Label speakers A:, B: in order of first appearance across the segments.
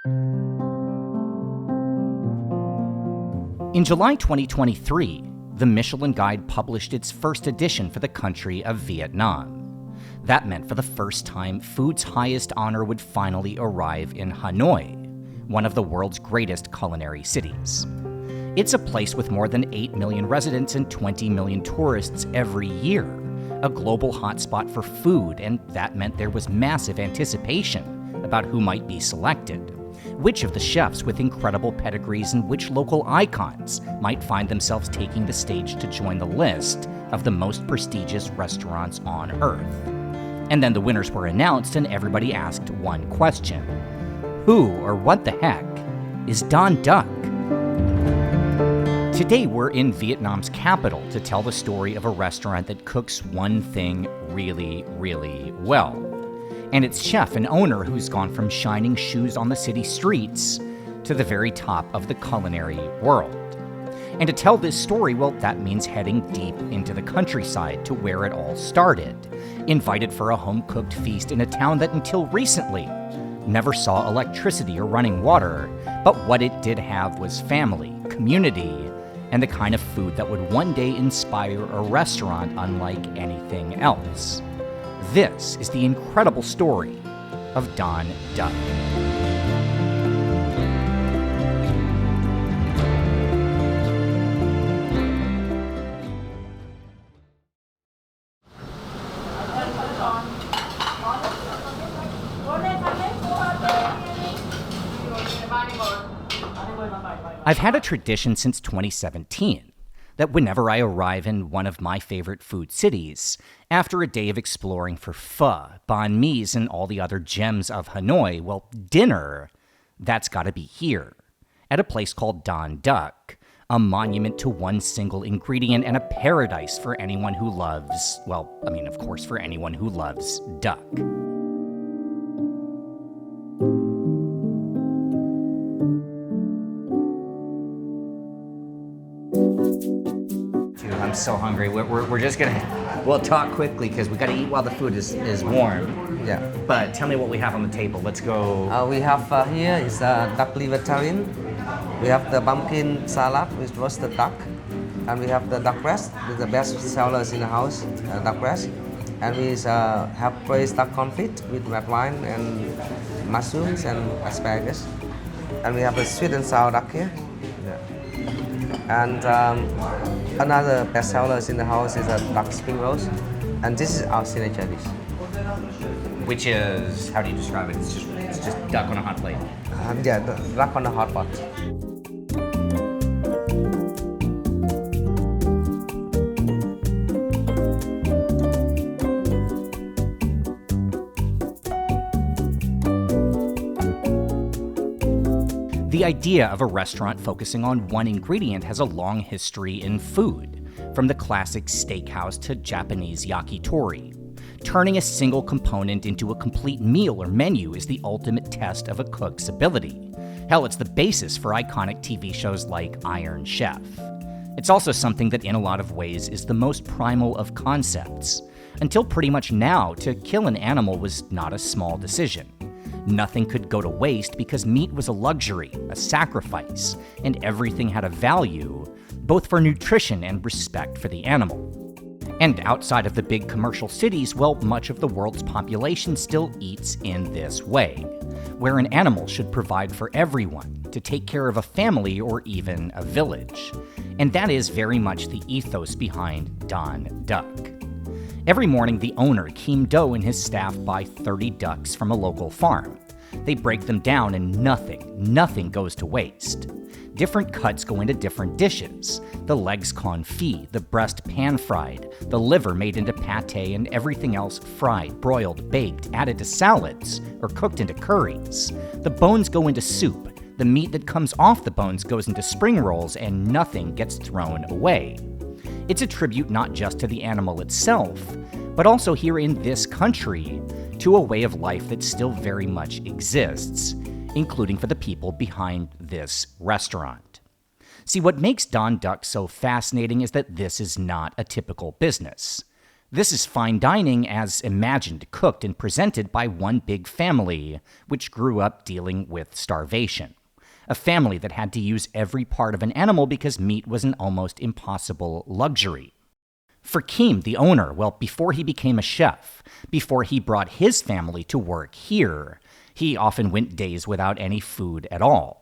A: In July 2023, the Michelin Guide published its first edition for the country of Vietnam. That meant for the first time, food's highest honor would finally arrive in Hanoi, one of the world's greatest culinary cities. It's a place with more than 8 million residents and 20 million tourists every year, a global hotspot for food, and that meant there was massive anticipation about who might be selected. Which of the chefs with incredible pedigrees and which local icons might find themselves taking the stage to join the list of the most prestigious restaurants on Earth. And then the winners were announced and everybody asked one question. Who or what the heck is Don Duc? Today we're in Vietnam's capital to tell the story of a restaurant that cooks one thing really, really well. And its chef and owner who's gone from shining shoes on the city streets to the very top of the culinary world. And to tell this story, well, that means heading deep into the countryside to where it all started, invited for a home-cooked feast in a town that until recently never saw electricity or running water, but what it did have was family, community, and the kind of food that would one day inspire a restaurant unlike anything else. This is the incredible story of Don Duc. I've had a tradition since 2017. That whenever I arrive in one of my favorite food cities, after a day of exploring for pho, banh mi's, and all the other gems of Hanoi, well, dinner, that's gotta be here, at a place called Don Duc, a monument to one single ingredient and a paradise for anyone who loves, well, I mean, of course, for anyone who loves duck. I'm so hungry. We're just we'll talk quickly because we got to eat while the food is warm.
B: Yeah.
A: But tell me what we have on the table. Let's go.
B: We have here is duck liver terrine. We have the pumpkin salad with roasted duck. And we have the duck breast, with the best sellers in the house, duck breast. And we have braised duck confit with red wine and mushrooms and asparagus. And we have the sweet and sour duck here. Yeah. And another best sellers in the house is a duck spring rolls, and this is our signature dish.
A: Which is, how do you describe it? It's just duck on a hot plate.
B: Yeah, the duck on a hot pot.
A: The idea of a restaurant focusing on one ingredient has a long history in food, from the classic steakhouse to Japanese yakitori. Turning a single component into a complete meal or menu is the ultimate test of a cook's ability. Hell, it's the basis for iconic TV shows like Iron Chef. It's also something that in a lot of ways is the most primal of concepts. Until pretty much now, to kill an animal was not a small decision. Nothing could go to waste because meat was a luxury, a sacrifice, and everything had a value, both for nutrition and respect for the animal. And outside of the big commercial cities, well, much of the world's population still eats in this way, where an animal should provide for everyone, to take care of a family or even a village. And that is very much the ethos behind Don Duc. Every morning, the owner, Kiem Do, and his staff buy 30 ducks from a local farm. They break them down and nothing goes to waste. Different cuts go into different dishes. The legs confit, the breast pan-fried, the liver made into pate, and everything else fried, broiled, baked, added to salads, or cooked into curries. The bones go into soup. The meat that comes off the bones goes into spring rolls, and nothing gets thrown away. It's a tribute not just to the animal itself, but also here in this country, to a way of life that still very much exists, including for the people behind this restaurant. See, what makes Don Duc so fascinating is that this is not a typical business. This is fine dining as imagined, cooked, and presented by one big family, which grew up dealing with starvation. A family that had to use every part of an animal because meat was an almost impossible luxury. For Kiem, the owner, well, before he became a chef, before he brought his family to work here, he often went days without any food at all.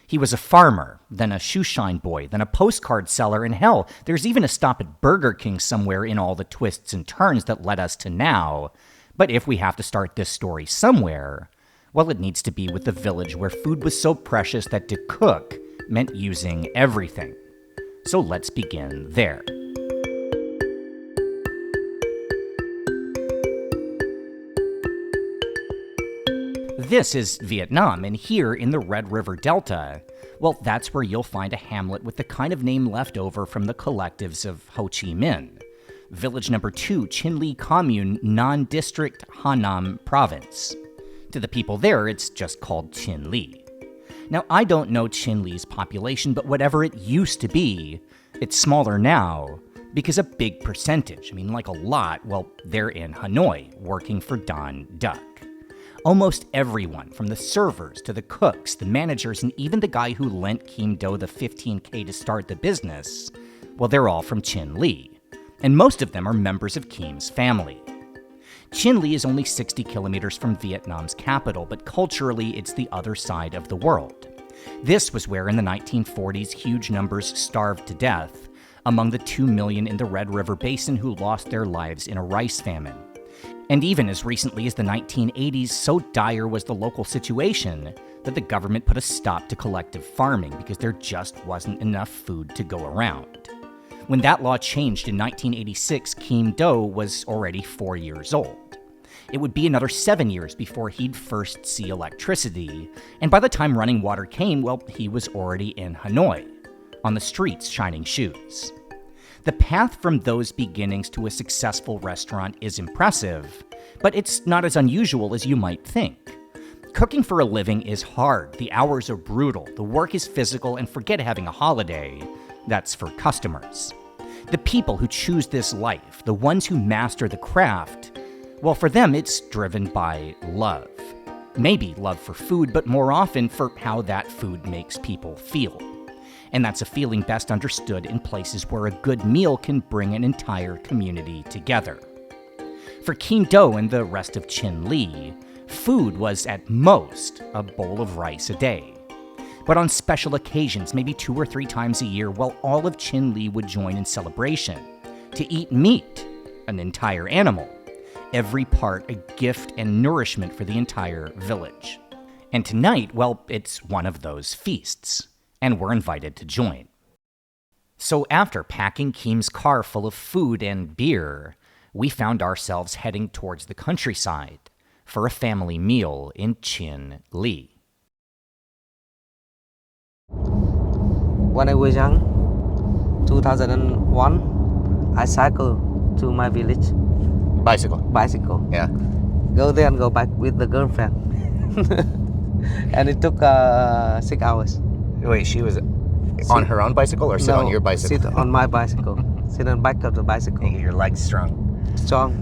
A: He was a farmer, then a Shoeshine Boy, then a postcard seller, and hell, there's even a stop at Burger King somewhere in all the twists and turns that led us to now. But if we have to start this story somewhere, well, it needs to be with the village where food was so precious that to cook meant using everything. So let's begin there. This is Vietnam, and here in the Red River Delta, well, that's where you'll find a hamlet with the kind of name left over from the collectives of Ho Chi Minh. Village number 2, Chinh Ly Commune, Non-District, Hanoi Province. To the people there, it's just called Chinh Ly. Now, I don't know Chinh Ly's population, but whatever it used to be, it's smaller now, because a big percentage, like a lot, well, they're in Hanoi, working for Don Duck. Almost everyone, from the servers to the cooks, the managers, and even the guy who lent Kiem Do the $15K to start the business, well, they're all from Chinh Ly. And most of them are members of Kiem's family. Chinh Ly is only 60 kilometers from Vietnam's capital, but culturally it's the other side of the world. This was where in the 1940s huge numbers starved to death, among the 2 million in the Red River Basin who lost their lives in a rice famine. And even as recently as the 1980s, so dire was the local situation that the government put a stop to collective farming because there just wasn't enough food to go around. When that law changed in 1986, Kiem Do was already 4 years old. It would be another 7 years before he'd first see electricity, and by the time running water came, well, he was already in Hanoi, on the streets shining shoes. The path from those beginnings to a successful restaurant is impressive, but it's not as unusual as you might think. Cooking for a living is hard, the hours are brutal, the work is physical, and forget having a holiday, that's for customers. The people who choose this life, the ones who master the craft, well, for them it's driven by love. Maybe love for food, but more often for how that food makes people feel. And that's a feeling best understood in places where a good meal can bring an entire community together. For Kiem Do and the rest of Chinh Ly, food was at most a bowl of rice a day. But on special occasions, maybe 2 or 3 times a year, well, all of Chinh Ly would join in celebration to eat meat, an entire animal, every part a gift and nourishment for the entire village. And tonight, well, it's one of those feasts. And we're invited to join. So after packing Kiem's car full of food and beer, we found ourselves heading towards the countryside for a family meal in Chinh Ly.
B: When I was young, 2001, I cycled to my village. Bicycle.
C: Yeah.
B: Go there and go back with the girlfriend. And it took 6 hours.
C: Wait, she was on her own bicycle or sit on your bicycle?
B: Sit on my bicycle. Sit on the back of the bicycle.
C: And get your legs strong.
B: Strong.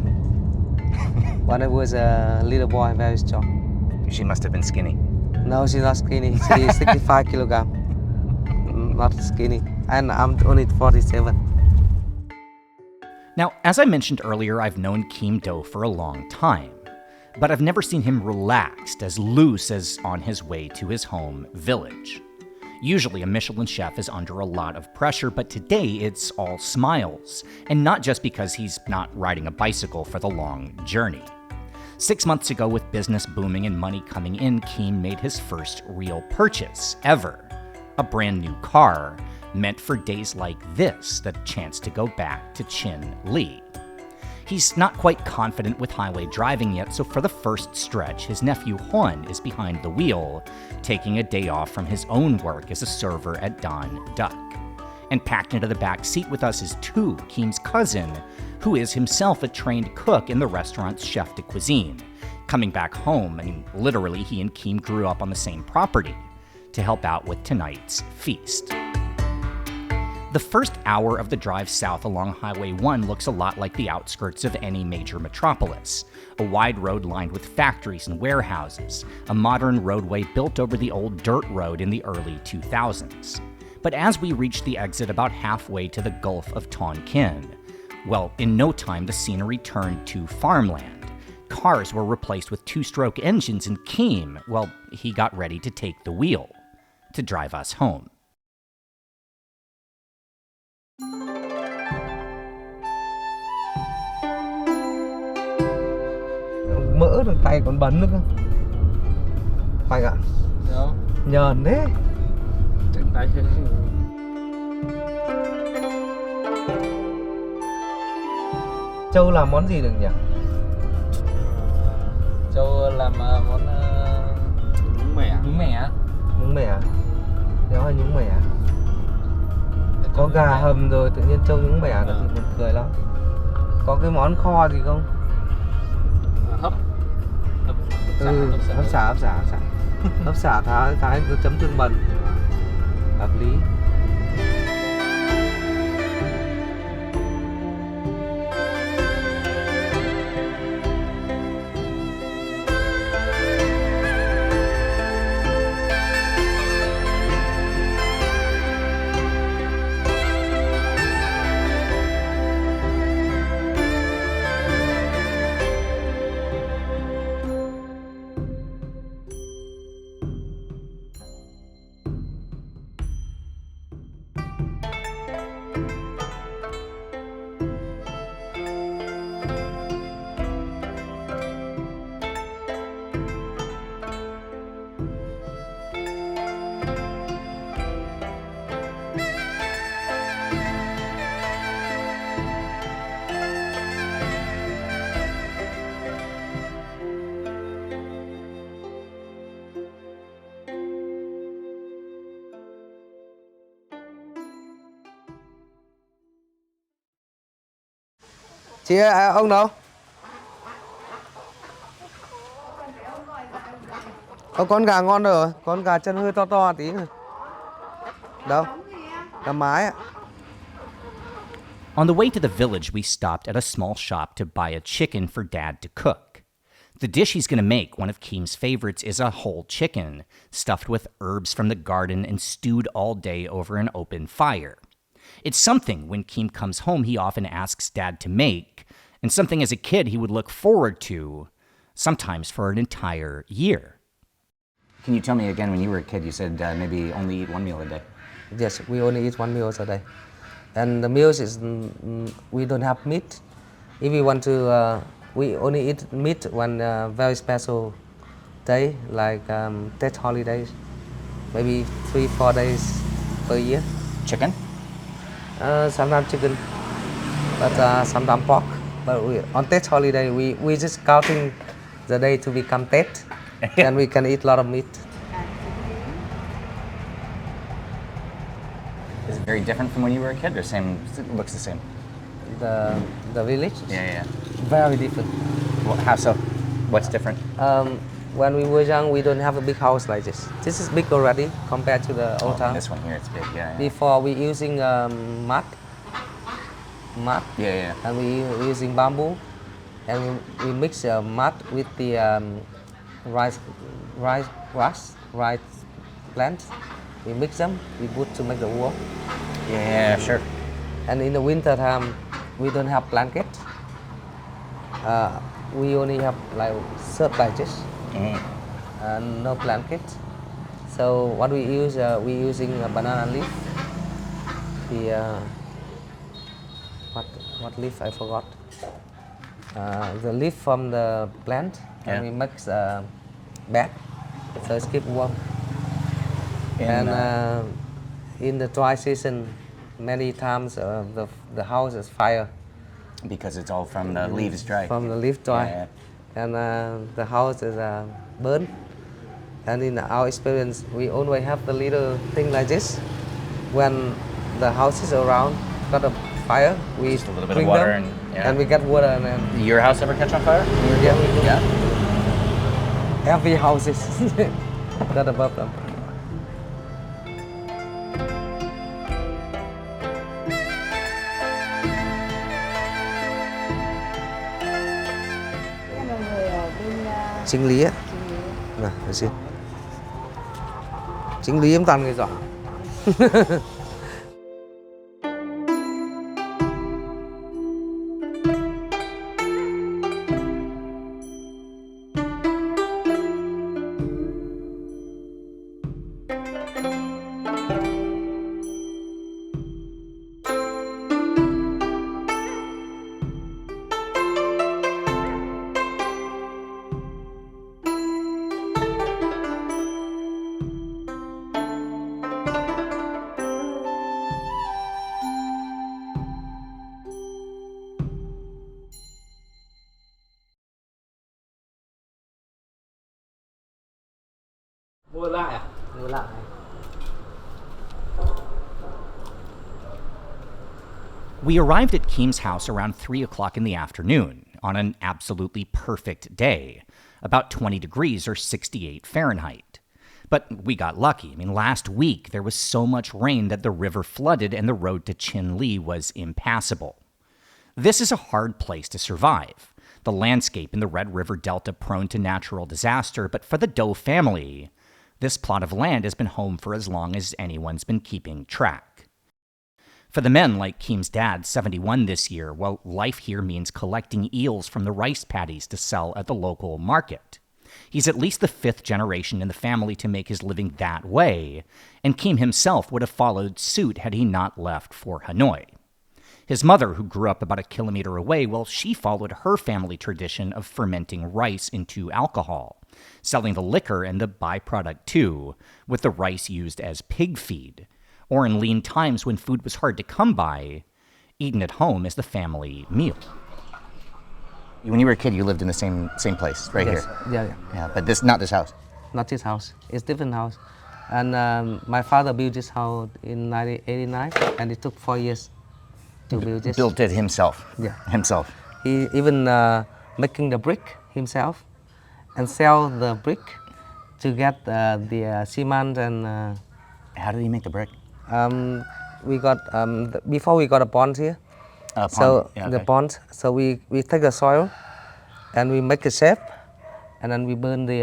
B: When I was a little boy, very strong.
C: She must have been skinny.
B: No, she's not skinny. She's 65 kilograms. Not skinny. And I'm only 47.
A: Now, as I mentioned earlier, I've known Kiem Do for a long time, but I've never seen him relaxed, as loose as on his way to his home village. Usually a Michelin chef is under a lot of pressure, but today it's all smiles, and not just because he's not riding a bicycle for the long journey. 6 months ago, with business booming and money coming in, Kiem made his first real purchase ever. A brand new car, meant for days like this, the chance to go back to Chinh Ly. He's not quite confident with highway driving yet, so for the first stretch, his nephew Huan is behind the wheel, taking a day off from his own work as a server at Don Duck. And packed into the back seat with us is Tu, Kiem's cousin, who is himself a trained cook in the restaurant's chef de cuisine. Coming back home, literally he and Kiem grew up on the same property, to help out with tonight's feast. The first hour of the drive south along Highway 1 looks a lot like the outskirts of any major metropolis. A wide road lined with factories and warehouses, a modern roadway built over the old dirt road in the early 2000s. But as we reach the exit about halfway to the Gulf of Tonkin, well, in no time the scenery turned to farmland. Cars were replaced with two-stroke engines and Kiem, well, he got ready to take the wheel, to drive us home.
B: Mỡ được tay còn bẩn nữa cơ. Khoanh ạ.
D: Đâu?
B: Nhờn thế.
D: Tránh tay.
B: Châu làm món gì được nhỉ?
D: Châu làm món nhúng mẻ. Nhúng mẻ.
B: Nhúng mẻ. Nếu là nhúng mẻ. Có gà hầm rồi tự nhiên châu nhúng mẻ là thì buồn cười lắm. Có cái món kho gì không?
D: Hấp.
B: Hấp xả. Hấp xả thái chấm tương bần. Hợp lý. Chị ông đâu? Con gà ngon rồi, con gà chân hơi to to tí này. Đâu? Gà mái ạ.
A: On the way to the village, we stopped at a small shop to buy a chicken for Dad to cook. The dish he's going to make, one of Kiem's favorites, is a whole chicken, stuffed with herbs from the garden and stewed all day over an open fire. It's something, when Kiem comes home, he often asks Dad to make, and something as a kid he would look forward to, sometimes for an entire year.
C: Can you tell me again, when you were a kid, you said maybe only eat one meal a day?
B: Yes, we only eat one meal a day. And the meals is, we don't have meat. If we want to, we only eat meat one very special day, like Tet holidays, maybe 3-4 days per year.
A: Chicken?
B: Sometimes chicken, but sometimes pork. But on Tet holiday, we just counting the day to become Tet, and we can eat a lot of meat.
C: Is it very different from when you were a kid, or same? It looks the same.
B: The village?
C: Yeah.
B: Very different.
C: Well, how so? What's different?
B: When we were young, we don't have a big house like this. This is big already compared to the old town.
C: This one here, it's big. Yeah.
B: Before we using mud,
C: Yeah.
B: and we using bamboo, and we mix mud with the rice plant. We mix them. We put to make the wall.
C: Yeah, sure.
B: And in the winter time, we don't have blanket. We only have like shirt like this, and no blanket. So what we use, we using a banana leaf. The what leaf I forgot. The leaf from the plant, and we make a bed, so it's keep warm. And in the dry season, many times the house is fire.
C: Because it's all from the leaves dry.
B: From the leaf dry.
C: Yeah.
B: And the house is burned. And in our experience, we always have the little thing like this. When the house is around, got a fire, we
C: Just a little bit of
B: bring
C: water
B: them,
C: and
B: we get water. And then,
C: Your house ever catch on fire?
B: yeah, we do.
C: Yeah.
B: Every house is got above them. Chinh Ly á. Nè, để xin. Chinh Ly em toàn người giỏi.
D: Mua lại à?
B: Mua lại.
A: We arrived at Kiem's house around 3 o'clock in the afternoon on an absolutely perfect day, about 20 degrees or 68 Fahrenheit. But we got lucky. I mean, last week there was so much rain that the river flooded and the road to Chinh Ly was impassable. This is a hard place to survive. The landscape in the Red River Delta prone to natural disaster, but for the Do family, this plot of land has been home for as long as anyone's been keeping track. For the men like Kiem's dad, 71 this year, well, life here means collecting eels from the rice paddies to sell at the local market. He's at least the 5th generation in the family to make his living that way, and Kiem himself would have followed suit had he not left for Hanoi. His mother, who grew up about a kilometer away, well, she followed her family tradition of fermenting rice into alcohol, selling the liquor and the byproduct too, with the rice used as pig feed, or in lean times when food was hard to come by, eaten at home as the family meal.
C: When you were a kid, you lived in the same place, right
B: Yes.
C: here. Yeah, but not this house.
B: Not this house. It's different house. And my father built this house in 1989, and it took 4 years to build this.
C: Built it himself.
B: Yeah.
C: Himself.
B: He even making the brick himself, and sell the brick to get the cement and.
C: How did he make the brick?
B: We got before we got a pond here.
C: Pond.
B: So
C: Yeah,
B: the
C: okay.
B: pond. So we take the soil, and we make a shape, and then we burn the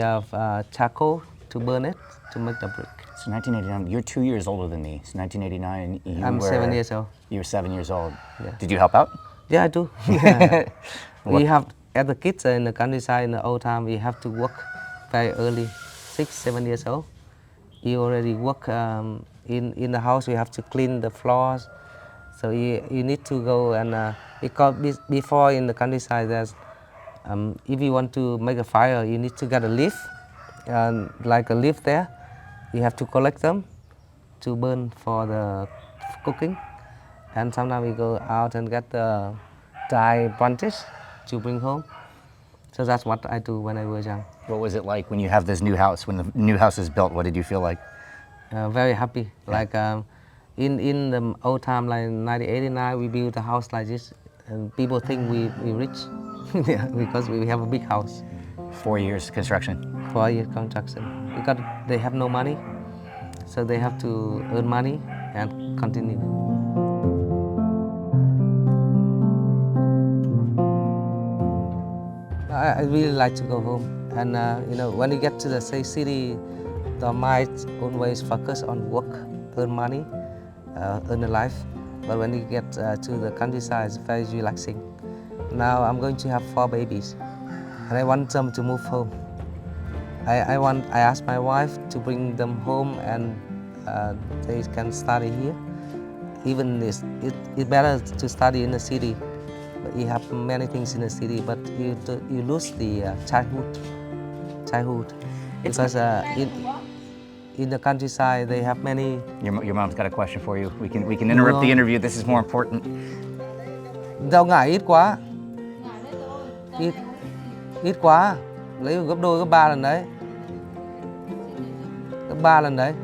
B: charcoal to burn it to make the brick.
C: So 1989. You're 2 years older than me. So 1989.
B: I'm 7 years old.
C: You were 7 years old.
B: Yeah.
C: Did you help out?
B: Yeah, I do. We have, as the kids in the countryside in the old time, we have to work very early, 6, 7 years old. You already work in the house. You have to clean the floors. So you need to go and because before in the countryside, there's if you want to make a fire, you need to get a leaf, like a leaf there. You have to collect them to burn for the cooking. And sometimes we go out and get the dry branches to bring home. So that's what I do when I was young.
C: What was it like when you have this new house? When the new house is built, what did you feel like?
B: Very happy. Like in the old time, like 1989, we built a house like this, and people think we rich, yeah, because we have a big house.
C: 4 years construction.
B: 4 year construction. Because they have no money, so they have to earn money and continue. I really like to go home, and when you get to the city, the mind always focus on work, earn money, earn a life. But when you get to the countryside, it's very relaxing. Now I'm going to have 4 babies, and I want them to move home. I asked my wife to bring them home, and they can study here. Even it's better to study in the city. But you have many things in the city, but you lose the childhood. Because in the countryside they have many.
C: Your mom's got a question for you. We can interrupt the interview. This is more important.
B: Rau ngải ít quá. Ít quá. Lấy gấp đôi gấp 3 lần đấy. Gấp 3 lần đấy.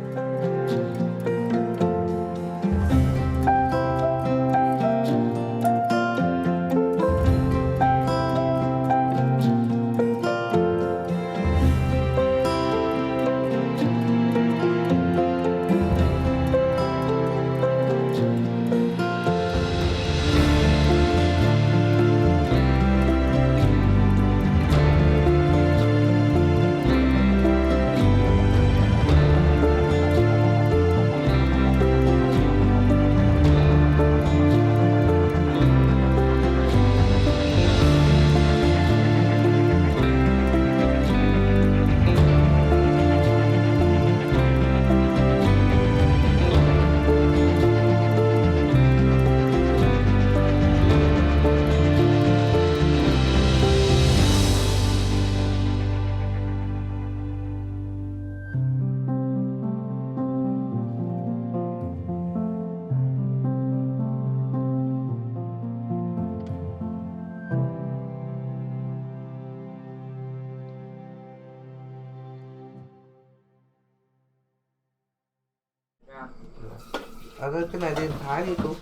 B: Cái này đi thái đi chú.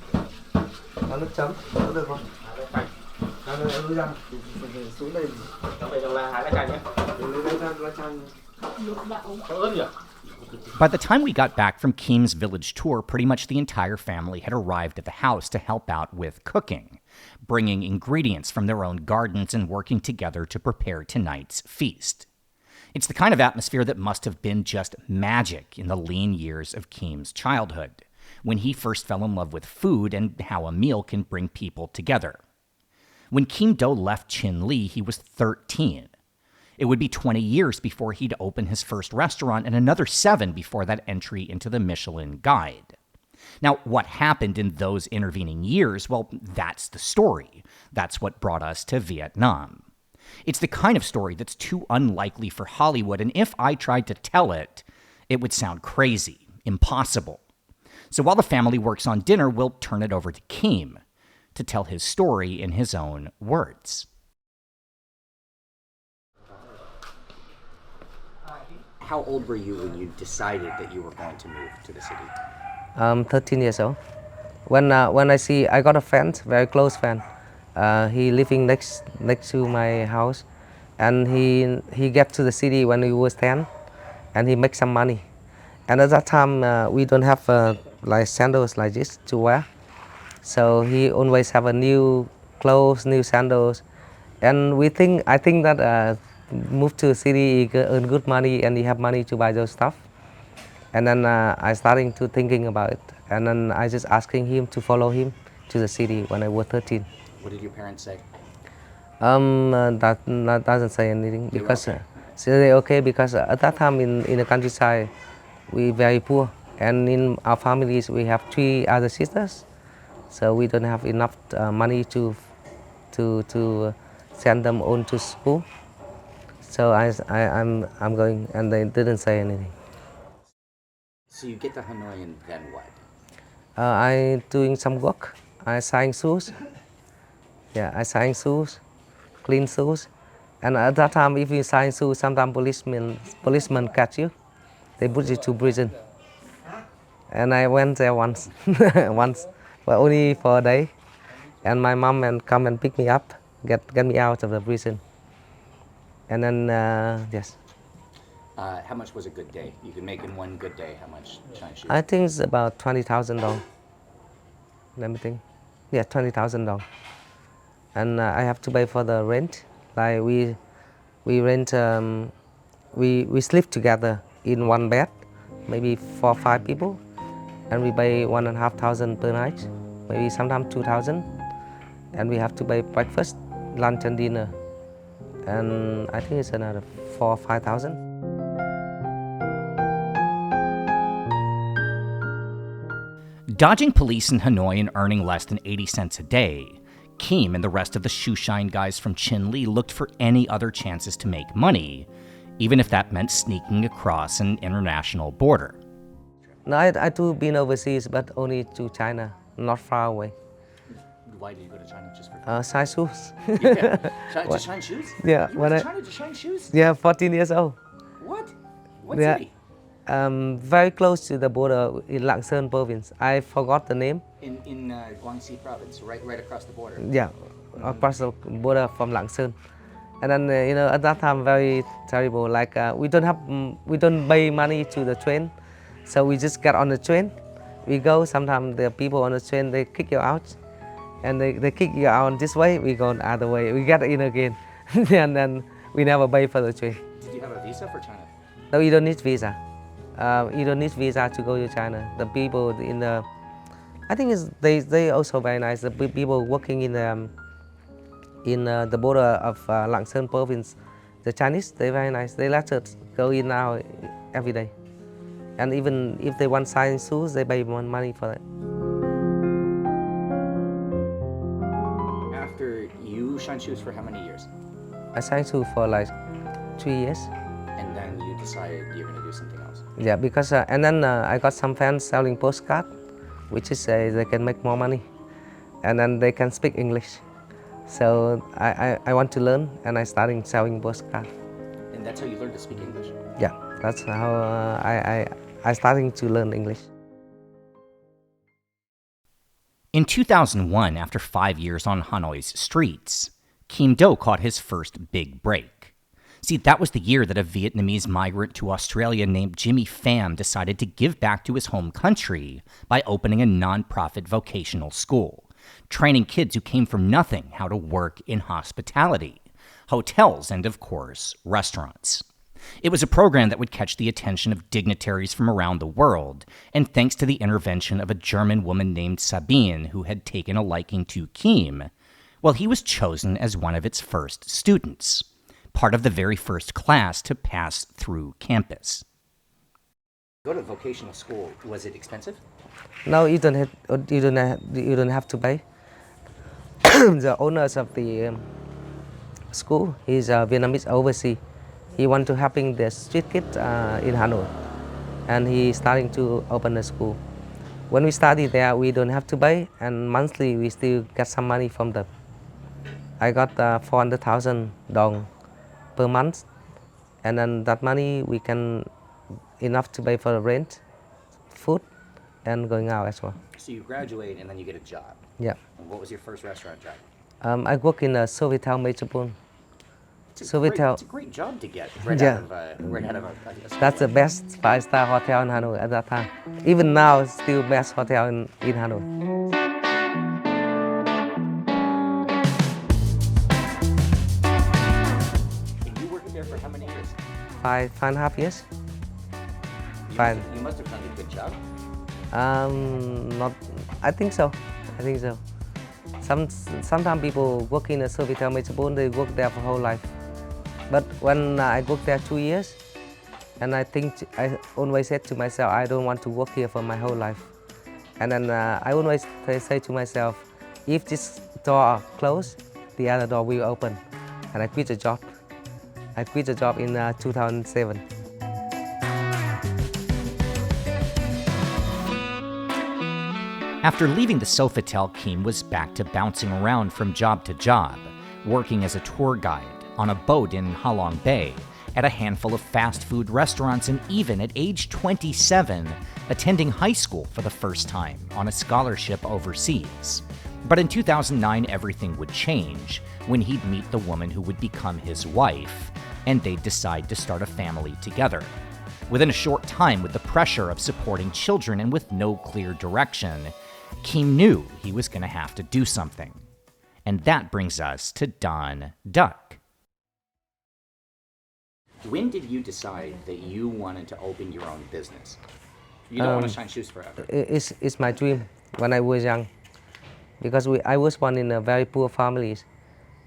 B: Nó nước chấm, có được không? Nó nuôi răng. Xuống đây.
D: Nó về trong la hái lá chanh nhé.
B: Lá chanh.
D: Có ớt gì à?
A: By the time we got back from Kiem's village tour, pretty much the entire family had arrived at the house to help out with cooking, bringing ingredients from their own gardens and working together to prepare tonight's feast. It's the kind of atmosphere that must have been just magic in the lean years of Kiem's childhood, when he first fell in love with food and how a meal can bring people together. When Kiem Do left Chinh Ly, he was 13. It would be 20 years before he'd open his first restaurant and another 7 before that entry into the Michelin Guide. Now, what happened in those intervening years? Well, that's the story. That's what brought us to Vietnam. It's the kind of story that's too unlikely for Hollywood, and if I tried to tell it, it would sound crazy, impossible. So while the family works on dinner, we'll turn it over to Kiem to tell his story in his own words.
C: How old were you when you decided that you were going to move to the city?
B: 13 years old. When I got a friend, very close friend. He living next to my house, and he get to the city when he was 10, and he make some money. And at that time, we don't have like sandals like this to wear, so he always have a new clothes, new sandals, and I think that move to the city, he earn good money, and he have money to buy those stuff. And then I starting to thinking about it, and then I just asking him to follow him to the city when I was 13.
C: What did your parents say?
B: That doesn't say anything because they okay because at that time in the countryside we very poor, and in our families we have 3 other sisters, so we don't have enough money to send them on to school. So I'm going, and they didn't say anything.
C: So you get to Hanoi and then what?
B: I doing some work. I sign shoes. Yeah, I sign shoes, clean shoes. And at that time, if you sign shoes, sometimes policemen catch you. They put you to prison. And I went there once, but only for a day. And my mom come and pick me up, get me out of the prison. And then yes.
C: How much was a good day? You could make in one good day. How much China shoes?
B: I think it's about $20,000. Let me think. Yeah, $20,000. And I have to pay for the rent. Like we rent, we sleep together in one bed, maybe 4 or 5 people, and we pay $1,500 per night, maybe sometimes 2,000. And we have to pay breakfast, lunch, and dinner. And I think it's another 4,000 or 5,000.
A: Dodging police in Hanoi and earning less than 80 cents a day, Kiem and the rest of the Shoeshine guys from Chinh Ly looked for any other chances to make money, even if that meant sneaking across an international border.
B: No, I too been overseas, but only to China, not far away.
C: Why did you go to China just for?
B: Shine shoes.
C: Yeah. To shine shoes?
B: Yeah,
C: You went to China to shine shoes?
B: Yeah, 14 years old.
C: What? What
B: Yeah.
C: city?
B: Very close to the border in Lạng Sơn province. I forgot the name.
C: In Guangxi province, right across the border.
B: Yeah, across the border from Lạng Sơn. And then at that time very terrible. Like we don't pay money to the train, so we just get on the train. We go. Sometimes the people on the train they kick you out, and they kick you out this way. We go the other way. We get in again, and then we never pay for the train.
C: Did you have a visa for China?
B: No, you don't need visa. You don't need visa to go to China. The people in the, I think they also very nice. The people working in the border of Lạng Sơn province, the Chinese, they're very nice. They let us go in now every day, and even if they want sign shoes, they pay more money for it.
C: After you shine shoes for how many years?
B: I signed shoes for like 3 years.
C: And then you decided you're going to do something else.
B: Yeah, because and then I got some friends selling postcards, which is they can make more money, and then they can speak English. So I want to learn, and I started selling postcards.
C: And that's how you learned to speak English?
B: Yeah, that's how I starting to learn English.
A: In 2001, after 5 years on Hanoi's streets, Kiem Do caught his first big break. See, that was the year that a Vietnamese migrant to Australia named Jimmy Pham decided to give back to his home country by opening a nonprofit vocational school, training kids who came from nothing how to work in hospitality, hotels, and of course, restaurants. It was a program that would catch the attention of dignitaries from around the world, and thanks to the intervention of a German woman named Sabine who had taken a liking to Kiem, well, he was chosen as one of its first students, part of the very first class to pass through campus.
C: Go to vocational school. Was it expensive?
B: No, you don't have to pay. The owners of the school, he's a Vietnamese overseas. He want to helping the street kids in Hanoi, and he's starting to open a school. When we study there, we don't have to pay, and monthly we still get some money from them. I got 400,000 dong per month, and then that money we can enough to pay for rent, food, and going out as well.
C: So you graduate and then you get a job.
B: Yeah.
C: And what was your first restaurant job?
B: I work in a Sofitel Metropole.
C: It's
B: Sofitel.
C: a great job to get right
B: Yeah.
C: out of a school.
B: That's the best 5-star hotel in Hanoi at that time. Even now, it's still best hotel in Hanoi.
C: And you worked there for how many years?
B: 5.5 years.
C: You must have done a good job.
B: Not. I think so. Sometimes people work in a Sofitel Metropole, they work there for whole life. But when I worked there 2 years, and I always said to myself, I don't want to work here for my whole life. And then I always say to myself, if this door closed, the other door will open. And I quit the job. I quit the job in 2007.
A: After leaving the Sofitel, Kiem was back to bouncing around from job to job, working as a tour guide, on a boat in Ha Long Bay, at a handful of fast food restaurants, and even at age 27, attending high school for the first time on a scholarship overseas. But in 2009, everything would change when he'd meet the woman who would become his wife, and they'd decide to start a family together. Within a short time, with the pressure of supporting children and with no clear direction, Kiem knew he was going to have to do something. And that brings us to Don Duck.
C: When did you decide that you wanted to open your own business? You don't want to shine shoes forever.
B: It's my dream when I was young, because I was born in a very poor family,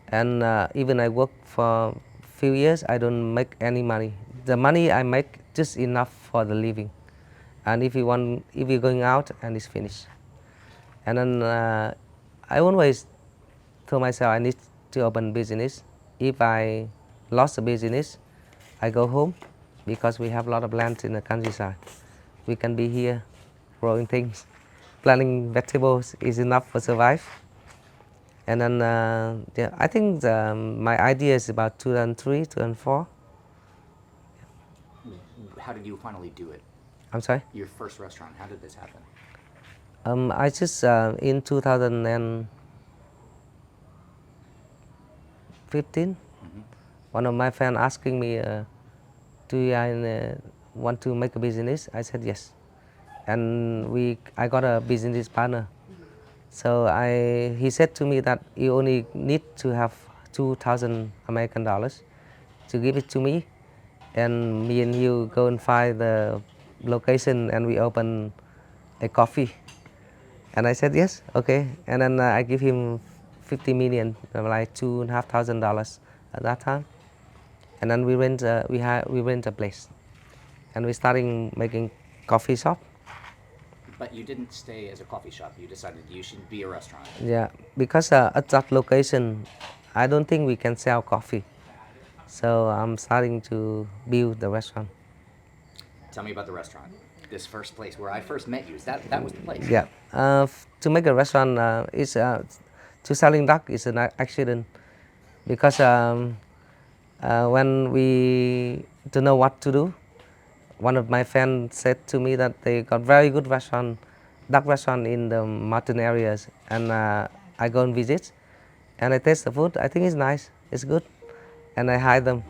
B: and even I worked for a few years, I don't make any money. The money I make just enough for the living, and if you're going out, and it's finished. And then I always told myself I need to open business. If I lost the business, I go home, because we have a lot of land in the countryside. We can be here growing things. Planting vegetables is enough for survive. And then yeah, I think my idea is about 2003, 2004.
C: How did you finally do it?
B: I'm sorry?
C: Your first restaurant, how did this happen?
B: I just, in 2015, one of my friends asking me, do I want to make a business? I said yes. And I got a business partner. So he said to me that you only need to have 2,000 American dollars to give it to me. And me and you go and find the location, and we open a coffee. And I said yes, okay. And then I give him 50 million, like $2,500 at that time. And then we rent a place, and we starting making coffee shop.
C: But you didn't stay as a coffee shop. You decided you should be a restaurant.
B: Yeah, because at that location, I don't think we can sell coffee. So I'm starting to build the restaurant.
C: Tell me about the restaurant. This first place where I first met you. That was the place.
B: Yeah. To make a restaurant, to selling duck is an accident, because when we don't know what to do, one of my friends said to me that they got very good restaurant duck restaurant in the mountain areas, and I go and visit, and I taste the food. I think it's nice, it's good, and I hire them,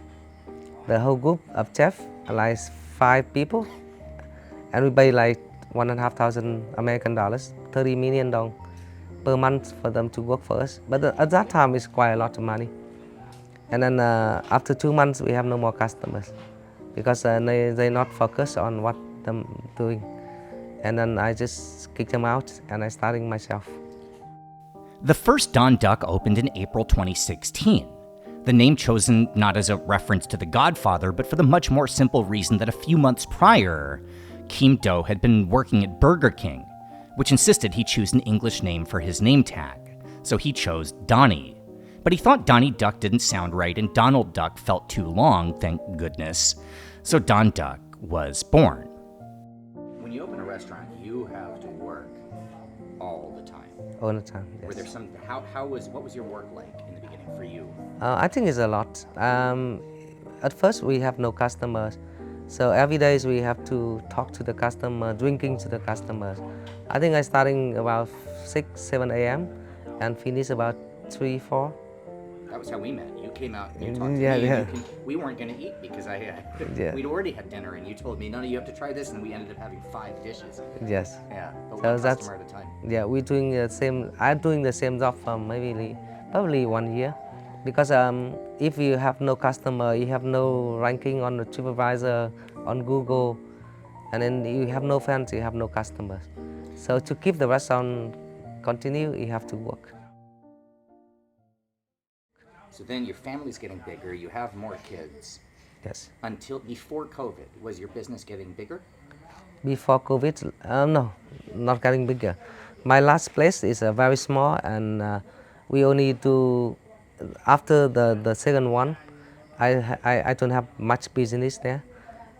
B: the whole group of chefs, like 5 people, and we pay like $1,500 American dollars, $30 million per month for them to work for us. But at that time, it's quite a lot of money. And then after 2 months, we have no more customers because they not focus on what they're doing. And then I just kicked them out and I started myself.
A: The first Don Duck opened in April 2016. The name chosen not as a reference to The Godfather, but for the much more simple reason that a few months prior, Kiem Do had been working at Burger King, which insisted he choose an English name for his name tag. So he chose Donnie. But he thought Donnie Duck didn't sound right, and Donald Duck felt too long, thank goodness. So Don Duck was born.
C: When you open a restaurant, you have to work all the time.
B: All the time, yes.
C: Were there some? What was your work like in the beginning for you?
B: I think it's a lot. At first, we have no customers. So every day we have to talk to the customer, drinking to the customers. I think I starting about 6, 7 a.m. and finish about 3, 4.
C: That was how we met. You came out and you talked to
B: Yeah,
C: me.
B: yeah.
C: And we weren't going to eat because
B: Yeah.
C: we'd already had dinner, and you told me, no, you have to try this, and we ended up having 5 dishes.
B: Yes.
C: Yeah, but
B: So
C: one
B: that's-
C: customer at a time.
B: Yeah, we're doing the same. I'm doing the same job for probably 1 year, because if you have no customer, you have no ranking on the TripAdvisor, on Google, and then you have no fans, you have no customers. So to keep the restaurant continue, you have to work.
C: So then your family's getting bigger, you have more kids.
B: Yes.
C: Until before COVID, was your business getting bigger?
B: Before COVID, no, not getting bigger. My last place is very small, and we only do, after the second one, I don't have much business there.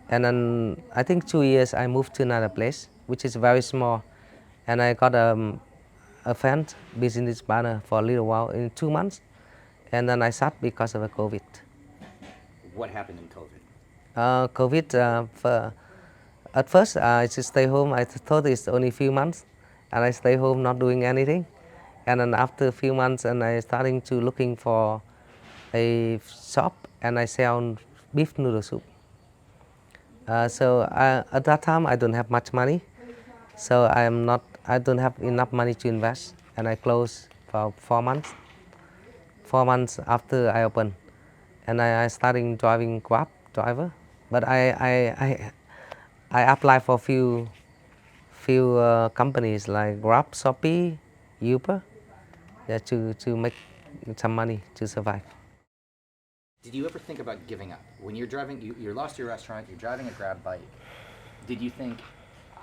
B: And then I think 2 years I moved to another place, which is very small. And I got a friend, business partner for a little while, in 2 months. And then I shut because of the COVID.
C: What happened in COVID?
B: At first, I just stay home. I thought it's only a few months, and I stay home not doing anything. And then after a few months, and I starting to looking for a shop, and I sell beef noodle soup. So at that time, I don't have much money, so I don't have enough money to invest, and I closed for 4 months. 4 months after I opened, and I started driving Grab driver. But I applied for few companies like Grab, Shopee, Uber, to make some money to survive.
C: Did you ever think about giving up? When you're driving, you lost your restaurant, you're driving a Grab bike. Did you think,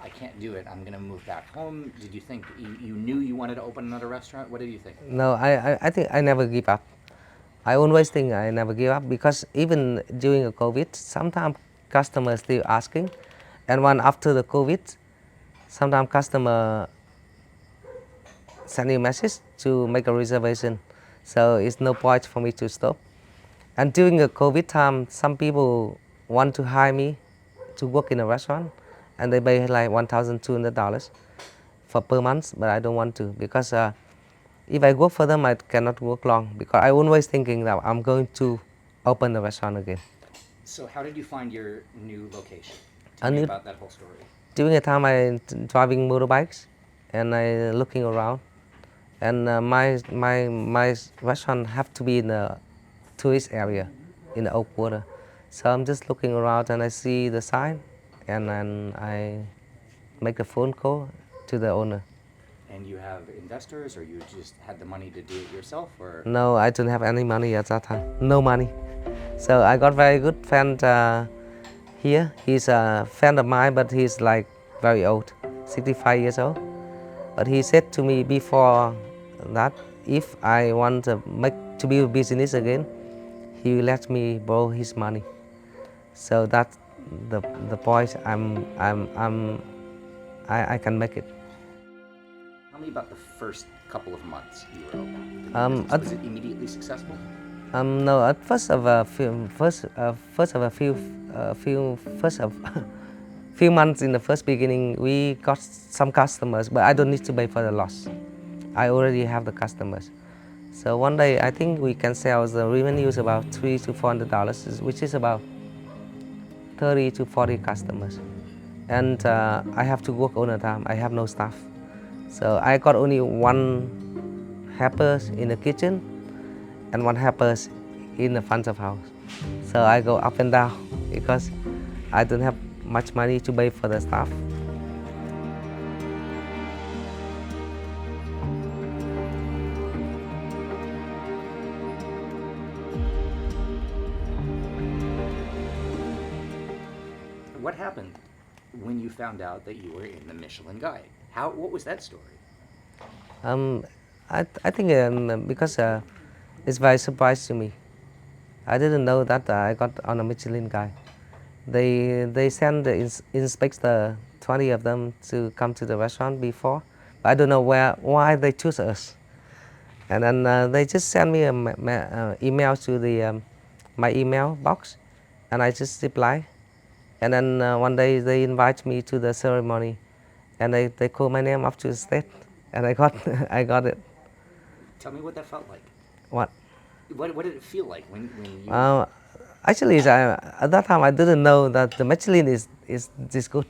C: I can't do it, I'm going to move back home? Did you think you knew you wanted to open another restaurant? What did you think?
B: No, I think I never give up. I always think I never give up, because even during the COVID, sometimes customers still asking. And when after the COVID, sometimes customer send you a message to make a reservation. So it's no point for me to stop. And during the COVID time, some people want to hire me to work in a restaurant, and they pay like $1,200 per month, but I don't want to, because if I work for them, I cannot work long, because I always thinking that I'm going to open the restaurant again.
C: So how did you find your new location? Tell me about that whole story.
B: During the time I driving motorbikes, and I looking around, and my restaurant have to be in a tourist area in the Oak Water. So I'm just looking around and I see the sign, and then I make a phone call to the owner.
C: And you have investors, or you just had the money to do it yourself, or?
B: No, I don't have any money at that time. No money. So I got very good friend here. He's a friend of mine, but he's like very old, 65 years old. But he said to me before that, if I want to build a business again, he will let me borrow his money. So that's the point. I can make it.
C: Tell me about the first couple of months you were open. Was it immediately successful?
B: No, at first few months in the first beginning, we got some customers, but I don't need to pay for the loss. I already have the customers. So one day, I think we can sell the revenues about $300 to $400, which is about 30 to 40 customers. And I have to work all the time. I have no staff. So I got only one helper in the kitchen and one helper in the front of house. So I go up and down because I don't have much money to pay for the staff.
C: What happened when you found out that you were in the Michelin Guide? What was that story?
B: I think because it's very surprised to me. I didn't know that I got on a Michelin Guide. They sent the inspector, 20 of them, to come to the restaurant before. But I don't know why they choose us. And then they just sent me an email to my email box, and I just reply. And then one day they invite me to the ceremony, and they call my name up to the stage, and I got it.
C: Tell me what that felt like.
B: What?
C: What did it feel like when you...
B: Actually, at that time I didn't know that the Michelin is this good.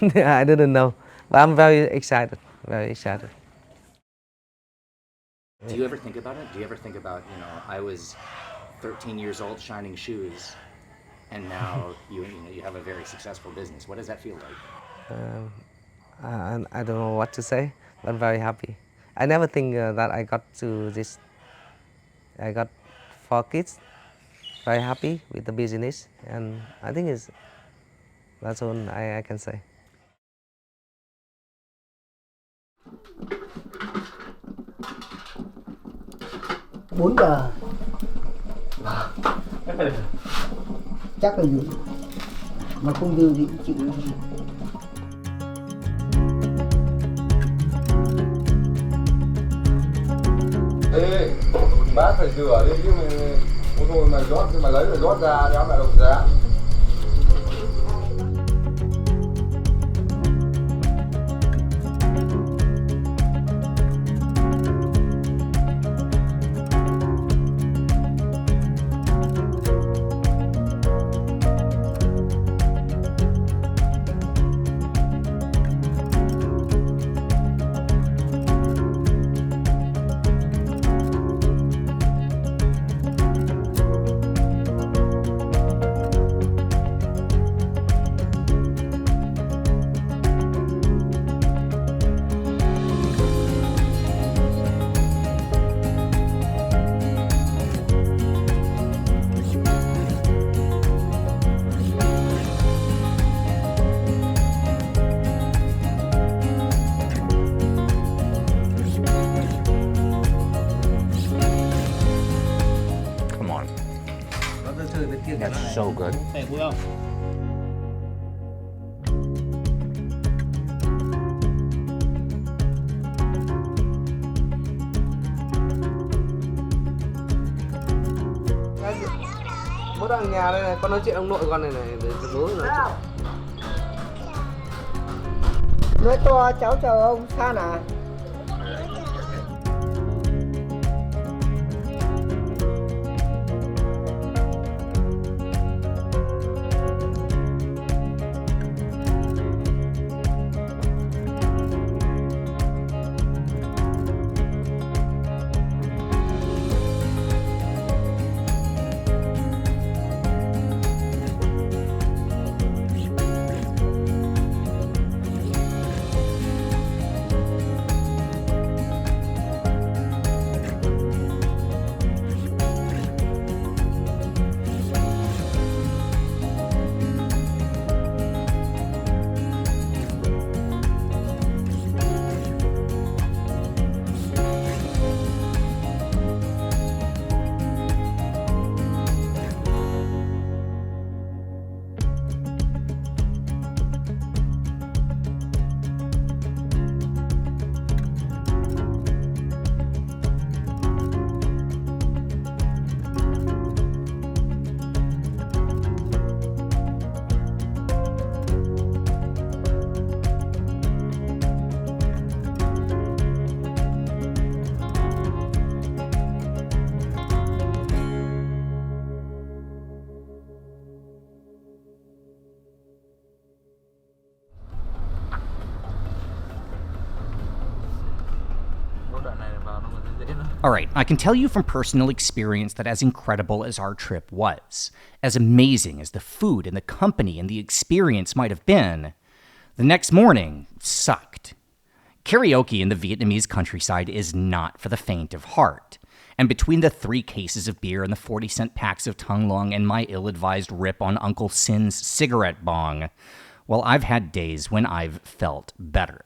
B: I didn't know, but I'm very excited, very excited.
C: Do you ever think about it? Do you ever think about, I was 13 years old shining shoes, and now you have a very successful business. What does that feel like?
B: I don't know what to say, but I'm very happy. I never think that I got to this. I got 4 kids, very happy with the business, and I think that's all I can say.
E: Bốn giờ chắc là dự, mà không dự thì chịu.
F: Ê, bác phải rửa đi chứ thôi mày rót thì mày lấy rồi rót ra đéo mẹ đồng giá.
C: That's so good.
D: Hey, Will.
B: Bố đang ở nhà đây này, con nói chuyện ông nội con này để bố nói chuyện.
E: Nói to cháu chào ông San à.
A: All right, I can tell you from personal experience that as incredible as our trip was, as amazing as the food and the company and the experience might have been, the next morning sucked. Karaoke in the Vietnamese countryside is not for the faint of heart. And between the 3 cases of beer and the 40-cent packs of Tung Long and my ill-advised rip on Uncle Sin's cigarette bong, well, I've had days when I've felt better.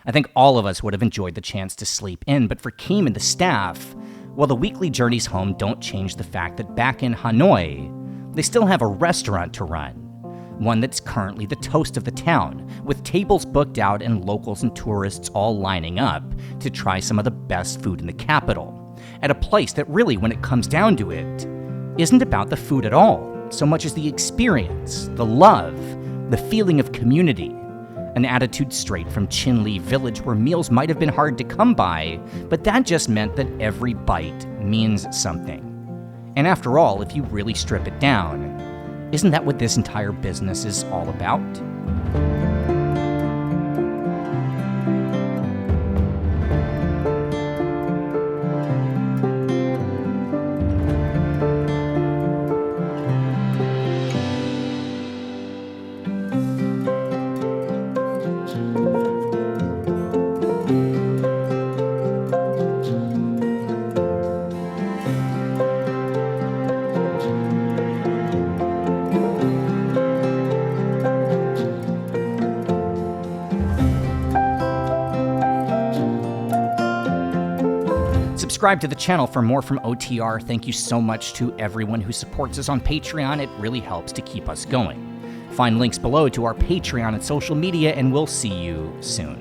A: I think all of us would have enjoyed the chance to sleep in, but for Kiem and the staff, well, the weekly journeys home don't change the fact that back in Hanoi, they still have a restaurant to run. One that's currently the toast of the town, with tables booked out and locals and tourists all lining up to try some of the best food in the capital, at a place that really, when it comes down to it, isn't about the food at all, so much as the experience, the love, the feeling of community. An attitude straight from Chinh Ly village where meals might have been hard to come by, but that just meant that every bite means something. And after all, if you really strip it down, isn't that what this entire business is all about? Subscribe to the channel for more from OTR. Thank you so much to everyone who supports us on Patreon. It really helps to keep us going. Find links below to our Patreon and social media, and we'll see you soon.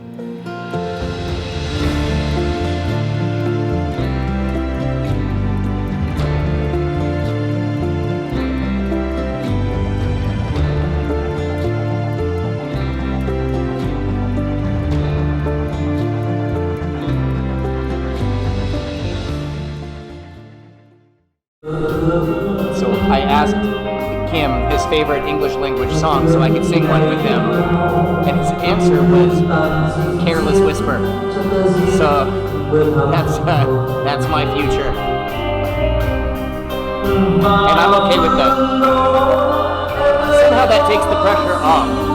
A: So I asked Kiem his favorite English language song so I could sing one with him, and his answer was Careless Whisper. So that's my future, and I'm okay with that. Somehow that takes the pressure off.